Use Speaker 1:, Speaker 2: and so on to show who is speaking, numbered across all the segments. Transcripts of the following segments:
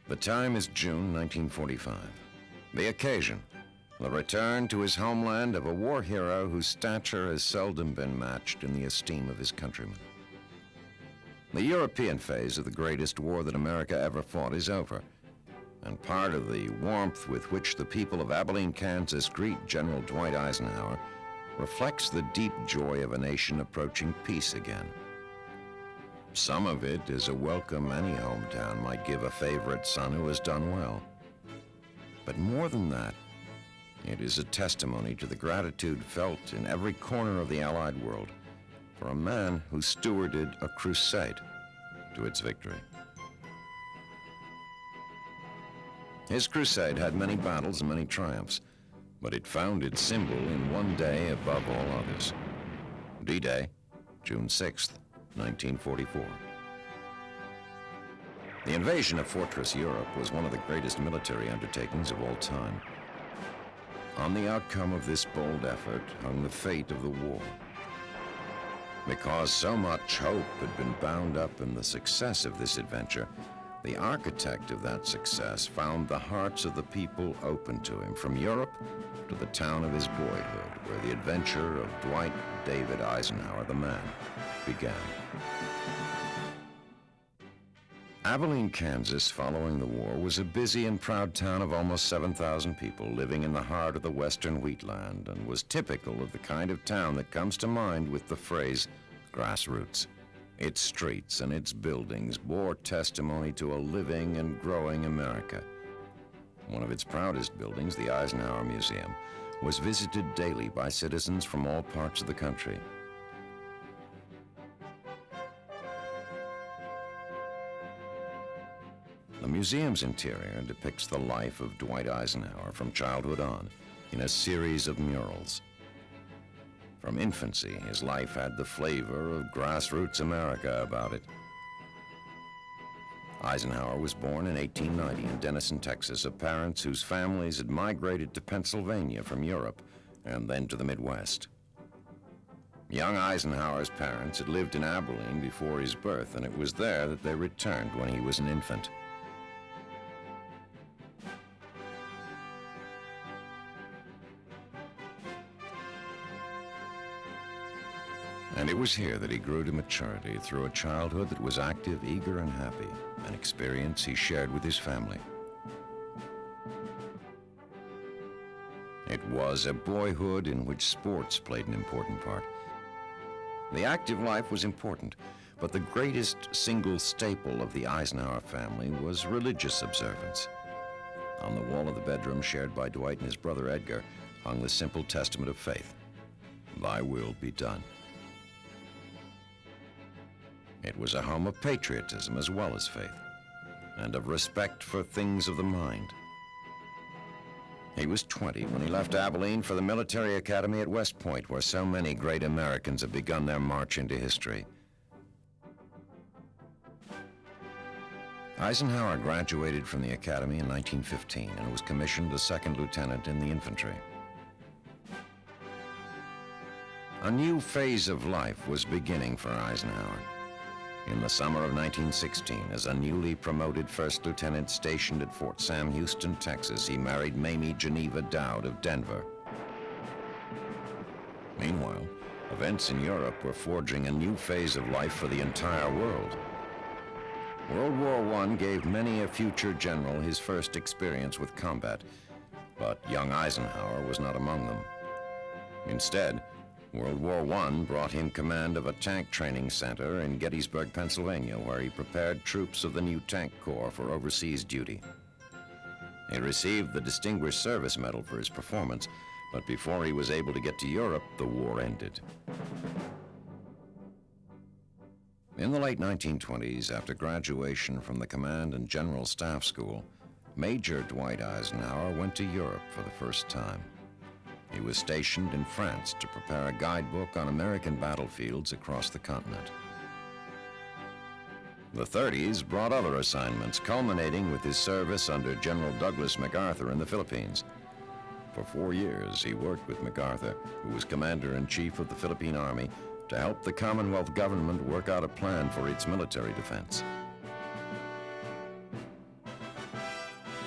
Speaker 1: The time is June 1945. The occasion, the return to his homeland of a war hero whose stature has seldom been matched in the esteem of his countrymen. The European phase of the greatest war that America ever fought is over, and part of the warmth with which the people of Abilene, Kansas greet General Dwight Eisenhower reflects the deep joy of a nation approaching peace again. Some of it is a welcome any hometown might give a favorite son who has done well. But more than that, it is a testimony to the gratitude felt in every corner of the Allied world for a man who stewarded a crusade to its victory. His crusade had many battles and many triumphs, but it found its symbol in one day above all others. D-Day, June 6th, 1944. The invasion of Fortress Europe was one of the greatest military undertakings of all time. On the outcome of this bold effort hung the fate of the war. Because so much hope had been bound up in the success of this adventure, the architect of that success found the hearts of the people open to him, from Europe to the town of his boyhood, where the adventure of Dwight David Eisenhower, the man, began. Abilene, Kansas, following the war, was a busy and proud town of almost 7,000 people living in the heart of the western wheatland, and was typical of the kind of town that comes to mind with the phrase grassroots. Its streets and its buildings bore testimony to a living and growing America. One of its proudest buildings, the Eisenhower Museum, was visited daily by citizens from all parts of the country. The museum's interior depicts the life of Dwight Eisenhower from childhood on in a series of murals. From infancy, his life had the flavor of grassroots America about it. Eisenhower was born in 1890 in Denison, Texas, of parents whose families had migrated to Pennsylvania from Europe and then to the Midwest. Young Eisenhower's parents had lived in Abilene before his birth, and it was there that they returned when he was an infant. And it was here that he grew to maturity through a childhood that was active, eager, and happy, an experience he shared with his family. It was a boyhood in which sports played an important part. The active life was important, but the greatest single staple of the Eisenhower family was religious observance. On the wall of the bedroom shared by Dwight and his brother Edgar hung the simple testament of faith: "Thy will be done." It was a home of patriotism as well as faith, and of respect for things of the mind. He was 20 when he left Abilene for the military academy at West Point, where so many great Americans have begun their march into history. Eisenhower graduated from the academy in 1915 and was commissioned a second lieutenant in the infantry. A new phase of life was beginning for Eisenhower. In the summer of 1916, as a newly promoted first lieutenant stationed at Fort Sam Houston, Texas, he married Mamie Geneva Dowd of Denver. Meanwhile, events in Europe were forging a new phase of life for the entire world. World War I gave many a future general his first experience with combat, but young Eisenhower was not among them. Instead, World War I brought him command of a tank training center in Gettysburg, Pennsylvania, where he prepared troops of the new Tank Corps for overseas duty. He received the Distinguished Service Medal for his performance, but before he was able to get to Europe, the war ended. In the late 1920s, after graduation from the Command and General Staff School, Major Dwight Eisenhower went to Europe for the first time. He was stationed in France to prepare a guidebook on American battlefields across the continent. The 30s brought other assignments, culminating with his service under General Douglas MacArthur in the Philippines. For 4 years, he worked with MacArthur, who was Commander-in-Chief of the Philippine Army, to help the Commonwealth government work out a plan for its military defense.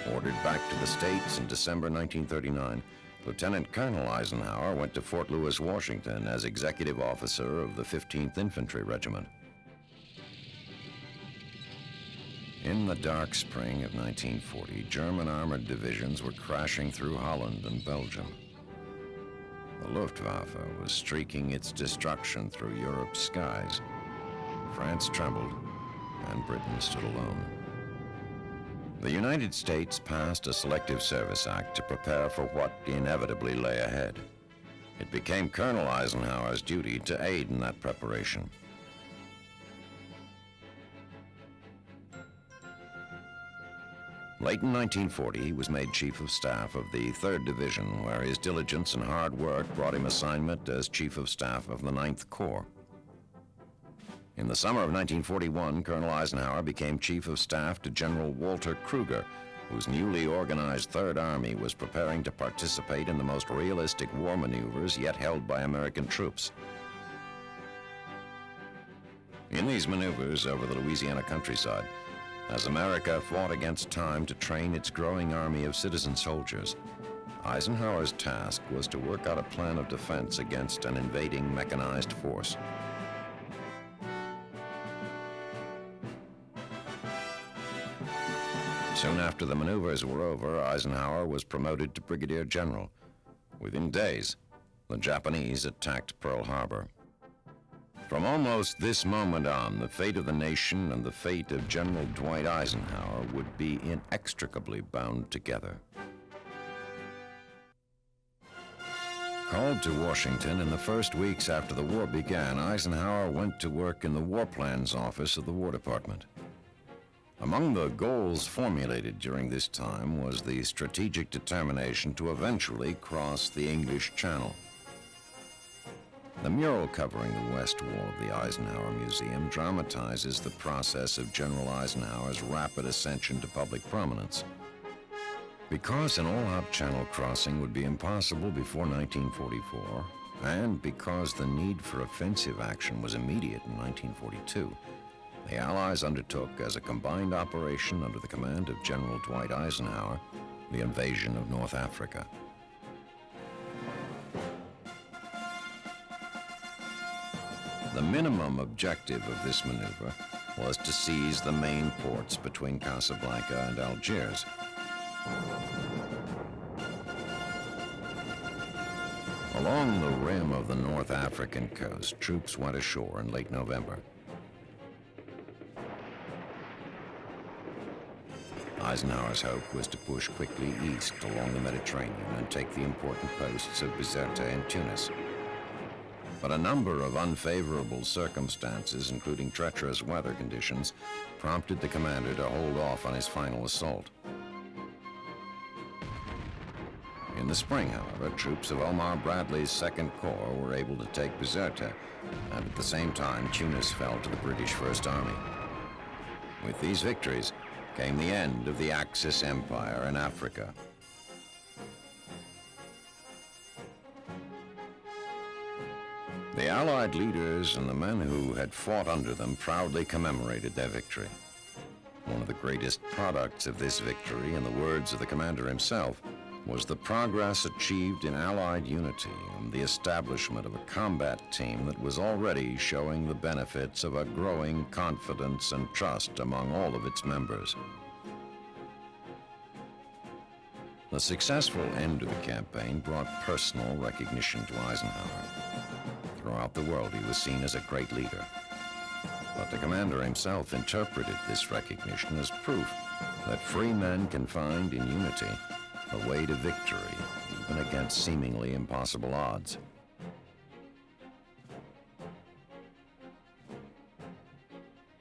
Speaker 1: Ordered back to the States in December 1939, Lieutenant Colonel Eisenhower went to Fort Lewis, Washington as executive officer of the 15th Infantry Regiment. In the dark spring of 1940, German armored divisions were crashing through Holland and Belgium. The Luftwaffe was streaking its destruction through Europe's skies. France trembled, and Britain stood alone. The United States passed a Selective Service Act to prepare for what inevitably lay ahead. It became Colonel Eisenhower's duty to aid in that preparation. Late in 1940, he was made Chief of Staff of the 3rd Division, where his diligence and hard work brought him assignment as Chief of Staff of the 9th Corps. In the summer of 1941, Colonel Eisenhower became Chief of Staff to General Walter Kruger, whose newly organized 3rd Army was preparing to participate in the most realistic war maneuvers yet held by American troops. In these maneuvers over the Louisiana countryside, as America fought against time to train its growing army of citizen soldiers, Eisenhower's task was to work out a plan of defense against an invading mechanized force. Soon after the maneuvers were over, Eisenhower was promoted to Brigadier General. Within days, the Japanese attacked Pearl Harbor. From almost this moment on, the fate of the nation and the fate of General Dwight Eisenhower would be inextricably bound together. Called to Washington in the first weeks after the war began, Eisenhower went to work in the War Plans Office of the War Department. Among the goals formulated during this time was the strategic determination to eventually cross the English Channel. The mural covering the west wall of the Eisenhower Museum dramatizes the process of General Eisenhower's rapid ascension to public prominence. Because an all-out channel crossing would be impossible before 1944, and because the need for offensive action was immediate in 1942, the Allies undertook, as a combined operation under the command of General Dwight Eisenhower, the invasion of North Africa. The minimum objective of this maneuver was to seize the main ports between Casablanca and Algiers. Along the rim of the North African coast, troops went ashore in late November. Eisenhower's hope was to push quickly east along the Mediterranean and take the important posts of Bizerte and Tunis. But a number of unfavorable circumstances, including treacherous weather conditions, prompted the commander to hold off on his final assault. In the spring, however, troops of Omar Bradley's 2nd Corps were able to take Bizerte, and at the same time, Tunis fell to the British First Army. With these victories came the end of the Axis Empire in Africa. The Allied leaders and the men who had fought under them proudly commemorated their victory. One of the greatest products of this victory, in the words of the commander himself, was the progress achieved in Allied unity and the establishment of a combat team that was already showing the benefits of a growing confidence and trust among all of its members. The successful end of the campaign brought personal recognition to Eisenhower. Throughout the world, he was seen as a great leader. But the commander himself interpreted this recognition as proof that free men can find in unity a way to victory, even against seemingly impossible odds.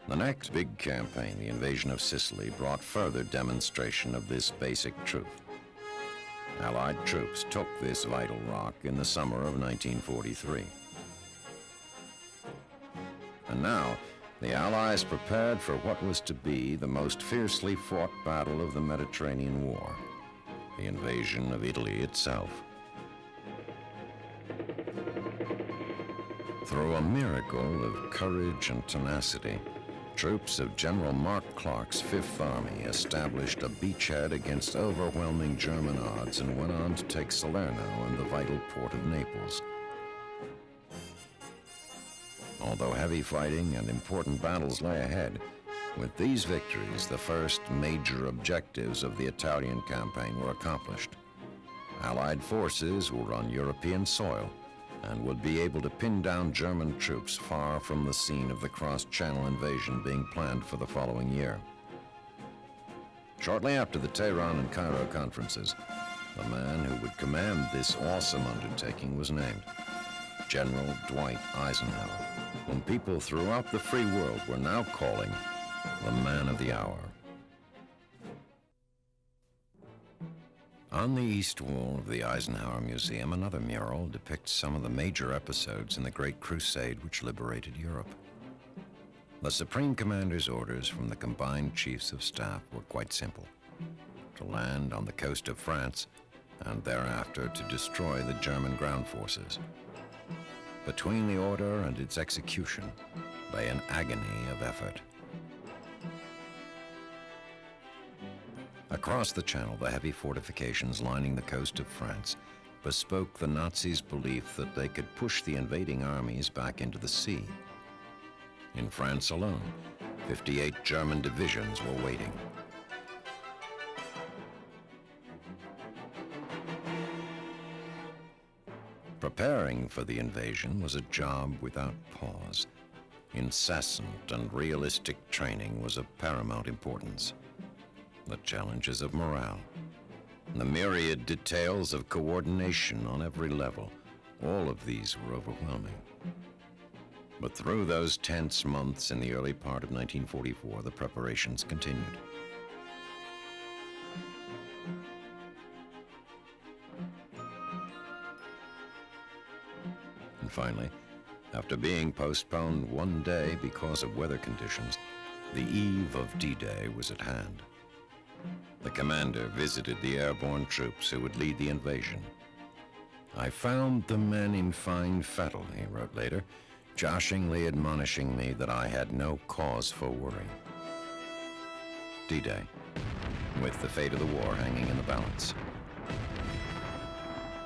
Speaker 1: The next big campaign, the invasion of Sicily, brought further demonstration of this basic truth. Allied troops took this vital rock in the summer of 1943. And now, the Allies prepared for what was to be the most fiercely fought battle of the Mediterranean War, the invasion of Italy itself. Through a miracle of courage and tenacity, Troops of General Mark Clark's Fifth Army established a beachhead against overwhelming German odds and went on to take Salerno and the vital port of Naples. Although heavy fighting and important battles lay ahead, with these victories, the first major objectives of the Italian campaign were accomplished. Allied forces were on European soil and would be able to pin down German troops far from the scene of the cross-channel invasion being planned for the following year. Shortly after the Tehran and Cairo conferences, the man who would command this awesome undertaking was named General Dwight Eisenhower, whom people throughout the free world were now calling the man of the hour. On the east wall of the Eisenhower Museum, another mural depicts some of the major episodes in the Great Crusade which liberated Europe. The Supreme Commander's orders from the combined Chiefs of Staff were quite simple: to land on the coast of France and thereafter to destroy the German ground forces. Between the order and its execution lay an agony of effort. Across the Channel, the heavy fortifications lining the coast of France bespoke the Nazis' belief that they could push the invading armies back into the sea. In France alone, 58 German divisions were waiting. Preparing for the invasion was a job without pause. Incessant and realistic training was of paramount importance. The challenges of morale, the myriad details of coordination on every level, all of these were overwhelming. But through those tense months in the early part of 1944, the preparations continued. And finally, after being postponed one day because of weather conditions, the eve of D-Day was at hand. The commander visited the airborne troops who would lead the invasion. "I found the men in fine fettle," he wrote later, joshingly admonishing me that I had no cause for worry. D-Day, with the fate of the war hanging in the balance.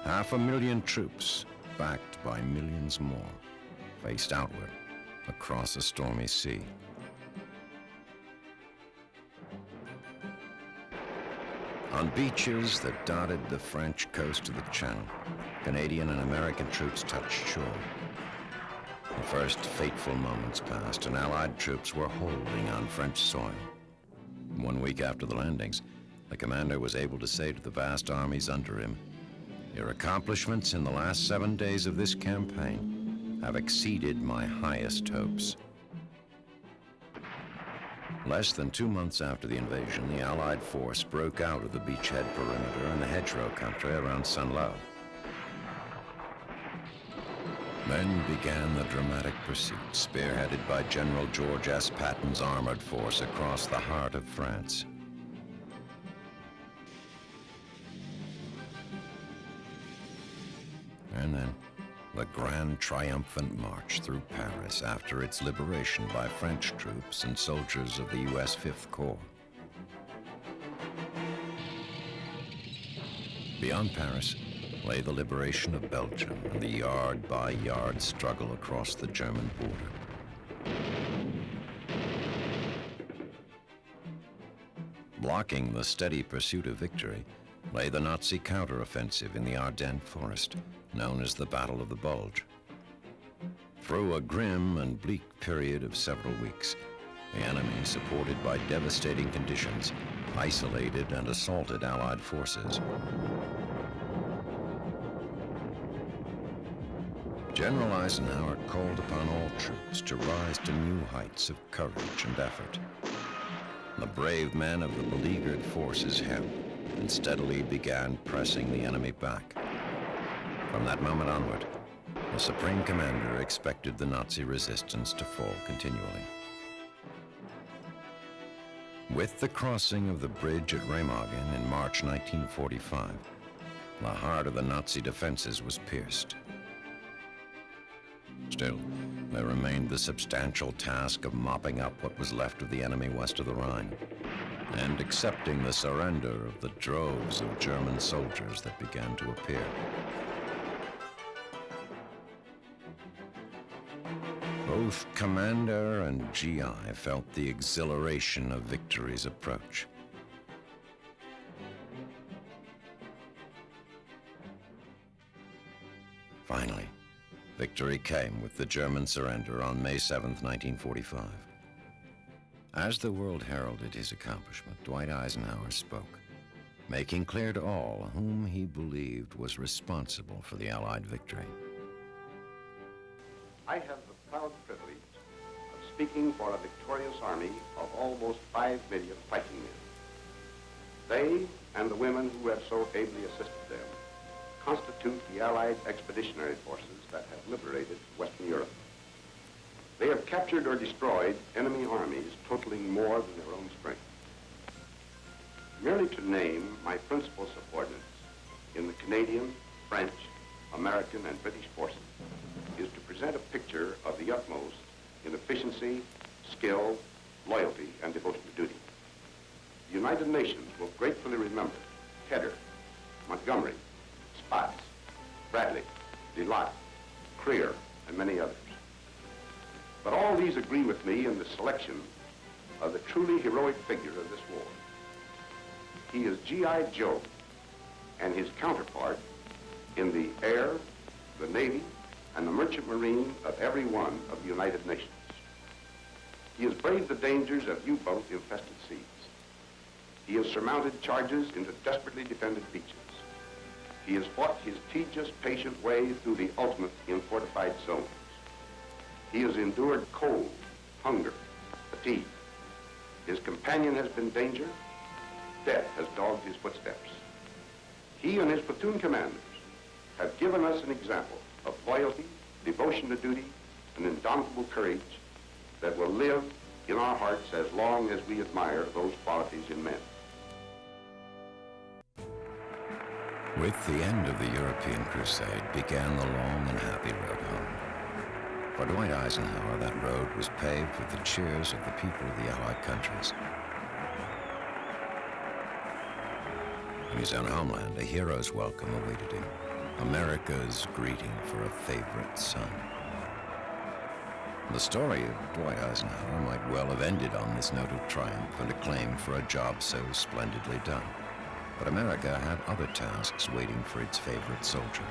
Speaker 1: 500,000 troops, backed by millions more, faced outward across a stormy sea. On beaches that dotted the French coast of the Channel, Canadian and American troops touched shore. The first fateful moments passed, and Allied troops were holding on French soil. 1 week after the landings, the commander was able to say to the vast armies under him, "Your accomplishments in the last 7 days of this campaign have exceeded my highest hopes." Less than 2 months after the invasion, the Allied force broke out of the beachhead perimeter in the hedgerow country around Saint-Lô. Then began the dramatic pursuit, spearheaded by General George S. Patton's armored force across the heart of France. And then, the grand triumphant march through Paris after its liberation by French troops and soldiers of the U.S. Fifth Corps. Beyond Paris lay the liberation of Belgium and the yard-by-yard struggle across the German border. Blocking the steady pursuit of victory lay the Nazi counteroffensive in the Ardennes forest, known as the Battle of the Bulge. Through a grim and bleak period of several weeks, the enemy, supported by devastating conditions, isolated and assaulted Allied forces. General Eisenhower called upon all troops to rise to new heights of courage and effort. The brave men of the beleaguered forces held and steadily began pressing the enemy back. From that moment onward, the Supreme Commander expected the Nazi resistance to fall continually. With the crossing of the bridge at Remagen in March 1945, the heart of the Nazi defenses was pierced. Still, there remained the substantial task of mopping up what was left of the enemy west of the Rhine and accepting the surrender of the droves of German soldiers that began to appear. Both commander and GI felt the exhilaration of victory's approach. Finally, victory came with the German surrender on May 7, 1945. As the world heralded his accomplishment, Dwight Eisenhower spoke, making clear to all whom he believed was responsible for the Allied victory.
Speaker 2: I have the proud privilege of speaking for a victorious army of almost 5 million fighting men. They and the women who have so ably assisted them constitute the Allied expeditionary forces that have liberated Western Europe. They have captured or destroyed enemy armies totaling more than their own strength. Merely to name my principal subordinates in the Canadian, French, American, and British forces is to present a picture of the utmost in efficiency, skill, loyalty, and devotion to duty. The United Nations will gratefully remember Tedder, Montgomery, Spaatz, Bradley, Delott, Creer, and many others. But all these agree with me in the selection of the truly heroic figure of this war. He is G.I. Joe and his counterpart in the air, the Navy, and the merchant marine of every one of the United Nations. He has braved the dangers of U-boat infested seas. He has surmounted charges into desperately defended beaches. He has fought his tedious, patient way through the ultimate in fortified zones. He has endured cold, hunger, fatigue. His companion has been danger. Death has dogged his footsteps. He and his platoon commanders have given us an example of loyalty, devotion to duty, and indomitable courage that will live in our hearts as long as we admire those qualities in men.
Speaker 1: With the end of the European crusade began the long and happy road home. For Dwight Eisenhower, that road was paved with the cheers of the people of the Allied countries. In his own homeland, a hero's welcome awaited him, America's greeting for a favorite son. The story of Dwight Eisenhower might well have ended on this note of triumph and acclaim for a job so splendidly done. But America had other tasks waiting for its favorite soldier.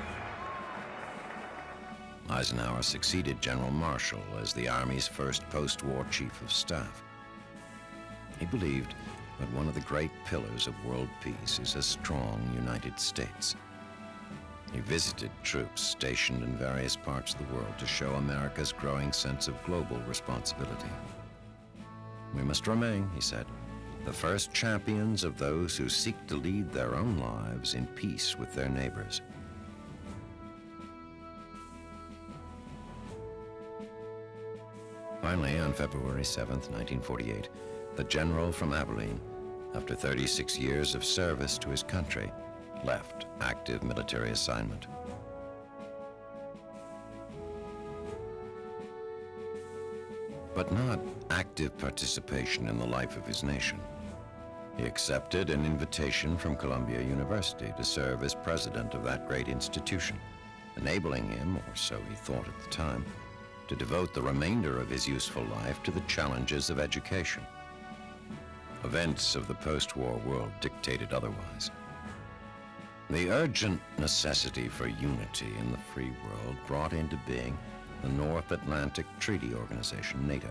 Speaker 1: Eisenhower succeeded General Marshall as the Army's first post-war chief of staff. He believed that one of the great pillars of world peace is a strong United States. He visited troops stationed in various parts of the world to show America's growing sense of global responsibility. We must remain, he said, the first champions of those who seek to lead their own lives in peace with their neighbors. Finally, on February 7th, 1948, the general from Abilene, after 36 years of service to his country, left active military assignment. But not active participation in the life of his nation. He accepted an invitation from Columbia University to serve as president of that great institution, enabling him, or so he thought at the time, to devote the remainder of his useful life to the challenges of education. Events of the post-war world dictated otherwise. The urgent necessity for unity in the free world brought into being the North Atlantic Treaty Organization, NATO.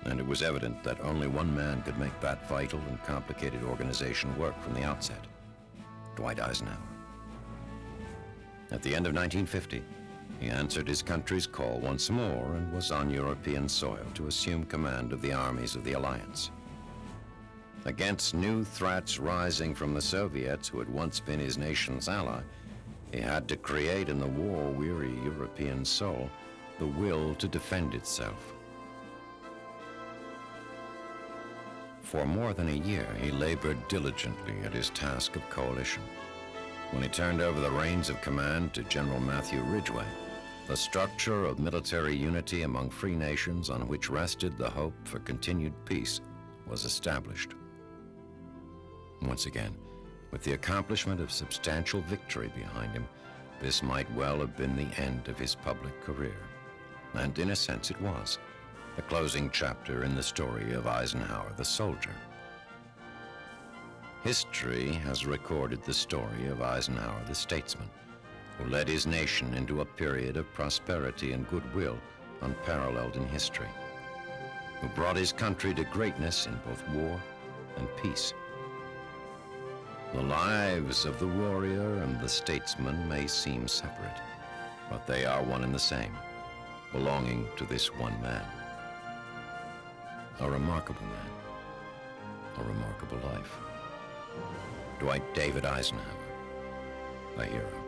Speaker 1: And it was evident that only one man could make that vital and complicated organization work from the outset: Dwight Eisenhower. At the end of 1950, he answered his country's call once more and was on European soil to assume command of the armies of the Alliance. Against new threats rising from the Soviets, who had once been his nation's ally, he had to create in the war-weary European soul the will to defend itself. For more than a year, he labored diligently at his task of coalition. When he turned over the reins of command to General Matthew Ridgway, The structure of military unity among free nations on which rested the hope for continued peace was established. Once again, with the accomplishment of substantial victory behind him, this might well have been the end of his public career. And in a sense it was, the closing chapter in the story of Eisenhower the soldier. History has recorded the story of Eisenhower the statesman, who led his nation into a period of prosperity and goodwill unparalleled in history, who brought his country to greatness in both war and peace. The lives of the warrior and the statesman may seem separate, but they are one and the same, belonging to this one man. A remarkable man, a remarkable life. Dwight David Eisenhower, a hero.